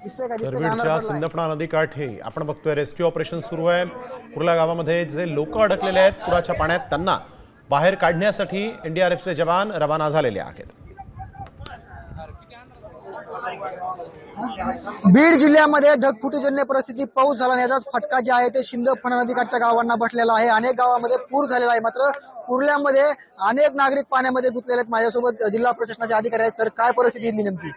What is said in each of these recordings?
दिसतंय का? करवीरच्या सिंदफणा नदीकाठी आपण बघतोय रेस्क्यू ऑपरेशन सुरू आहे। कुर्ला गावामध्ये जे लोक अडकलेले आहेत पुराच्या पाण्यात त्यांना बाहेर काढण्यासाठी एनडीआरएफचे जवान रवाना झालेले आहेत। बीड जिल्ह्यामध्ये ढगफुटीजन्य परिस्थिती, पाऊस झाला याचाच फटका जे आहे ते सिंदफणा नदीकाठच्या गावांना बसलेला आहे। अनेक गावांमध्ये पूर झालेला आहे। मात्र कुर्ल्यामध्ये अनेक नागरिक पाण्यामध्ये गुंतलेले आहेत। माझ्यासोबत जिल्हा प्रशासनाचे अधिकारी आहेत। सर, काय परिस्थिती नेमकी?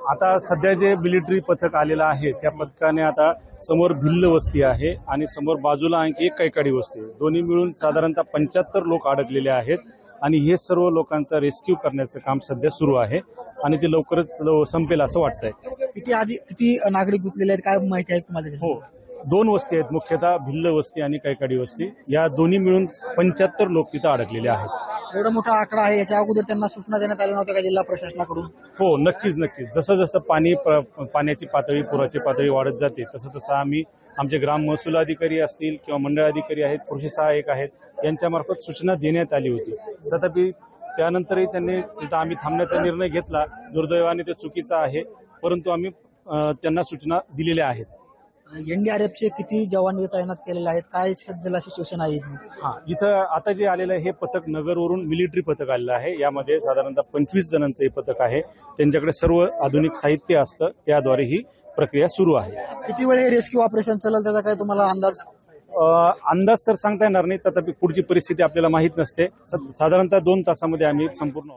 आता सध्या जे मिलिटरी पथक आलेलं आहे त्या पथकाने आता समोर भिल्ल वस्ती आहे आणि समोर बाजूला आणखी एक कैकाडी वस्ती आहे। दोन्ही मिळून साधारणतः 75 लोक अडकलेले आहेत आणि हे सर्व लोकांचा रेस्क्यू करण्याचं काम सध्या सुरू आहे आणि ते लवकरच संपेल असं वाटतंय। किती नागरिक गुंतलेले आहेत, काय माहिती आहे तुम्हाला? हो, 2 वस्ती आहेत, मुख्यतः भिल्ल वस्ती आणि कैकाडी वस्ती, या दोन्ही मिळून 75 लोक तिथं अडकलेले आहेत। एवढा मोठा आकडा आहे, याच्या अगोदर त्यांना सूचना देण्यात आल्या नव्हत्या का जिल्हा प्रशासनाकडून? हो, नक्कीच। जसं जसं पाण्याची पातळी, पुराची पातळी वाढत जाते तसं तसं आम्ही आमचे ग्राम महसूल अधिकारी असतील किंवा मंडळ अधिकारी आहेत, कृषी सहाय्यक आहेत, यांच्यामार्फत सूचना देण्यात आली होती। तथापि त्यानंतरही त्यांनी तिथं आम्ही थांबण्याचा निर्णय घेतला। दुर्दैवाने ते चुकीचा आहे, परंतु आम्ही त्यांना सूचना दिलेल्या आहेत। एनडीआरएफचे किती जवान तैनात केलेले आहेत, काय सध्याला सिच्युएशन आहे इथली? इथं आता जे आलेलं आहे हे पथक नगरवरून मिलिटरी पथक आलेलं आहे। यामध्ये साधारणतः 25 जणांचं हे पथक आहे। त्यांच्याकडे सर्व आधुनिक साहित्य असतं, त्याद्वारे ही प्रक्रिया सुरू आहे। किती वेळ हे रेस्क्यू ऑपरेशन चालेल त्याचा काय तुम्हाला अंदाज? अंदाज तर सांगता येणार नाही, तथापि पुढची परिस्थिती आपल्याला माहित नसते। साधारणतः 2 तासामध्ये आम्ही संपूर्ण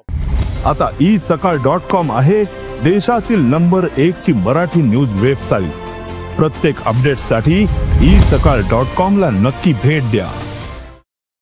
आता isakal.com आहे देशातील नंबर 1 ची मराठी न्यूज वेबसाईट। प्रत्येक अपडेटसाठी isakal.com ला नक्की भेट द्या।